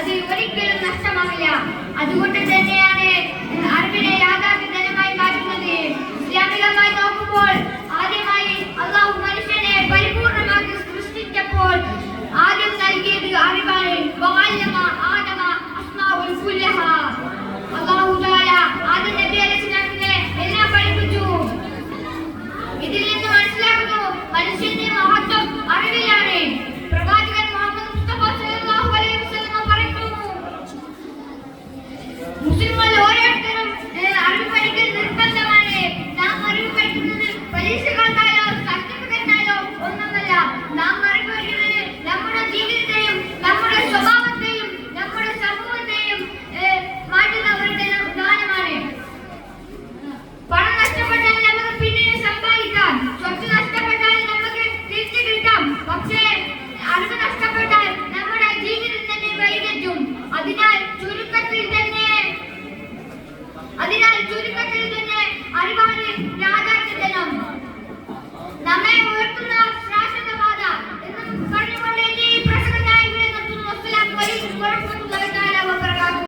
അത് ഒരിക്കലും നഷ്ടമാവില്ല. അതുകൊണ്ട് തന്നെയാണ് അറിവിനെ യാഥാർത്ഥ്യമായി മാറ്റുന്നത്. ഇസ്ലാമികമായി നോക്കുമ്പോൾ ആദ്യമായി അല്ലാഹു മനുഷ്യനെ പരിപൂർണമാക്കി സൃഷ്ടിച്ചപ്പോൾ ആദ്യം നൽകിയത് അറിവാണ്. വഅല്ലമ ആദമ അസ്മാഉൽ കുല്ലഹ. അല്ലാഹു തആല ആദം നബി അലൈഹിസ്സലാമിനെ എല്ലാം പഠിപ്പിച്ചു. ഇതിൽ നിന്ന് മനസ്സിലാക്കുന്നു മനുഷ്യന്റെ മഹത്വം അറിവിലാണ്. പ്രവാചകൻ മുഹമ്മദ് മുസ്തഫ സല്ലല്ലാഹു അലൈഹി വസല്ലം പറയുന്നു, മുസ്ലിംകൾ ഓരോരുത്തരും അറിവ് പഠിക്കൽ നിർബന്ധമാണ്. നാം അറിവ് പഠിക്കുന്നത് പരീക്ഷകൾക്കായോ സർട്ടിഫിക്കറ്റിനായോ ഒന്നുമല്ല. നാം അറിവ് പഠിക്കുന്നത് നമ്മുടെ ജീവിതത്തെയും നമ്മുടെ സ്വഭാവത്തെയും നമ്മുടെ സമൂഹത്തെയും മാറ്റുന്ന ഒരു ദാനമാണ്. പണം നഷ്ടപ്പെട്ടാൽ നമുക്ക് പിന്നീട് സമ്പാദിക്കാം, സ്വത്ത് നഷ്ടപ്പെട്ടാൽ നമുക്ക് തിരിച്ചു കിട്ടാം. പക്ഷേ അറിവ് നഷ്ടപ്പെട്ടാൽ നമ്മുടെ ജീവിതം തന്നെ വഴിതെറ്റും. അതിനാൽ ചുരുക്കത്തിൽ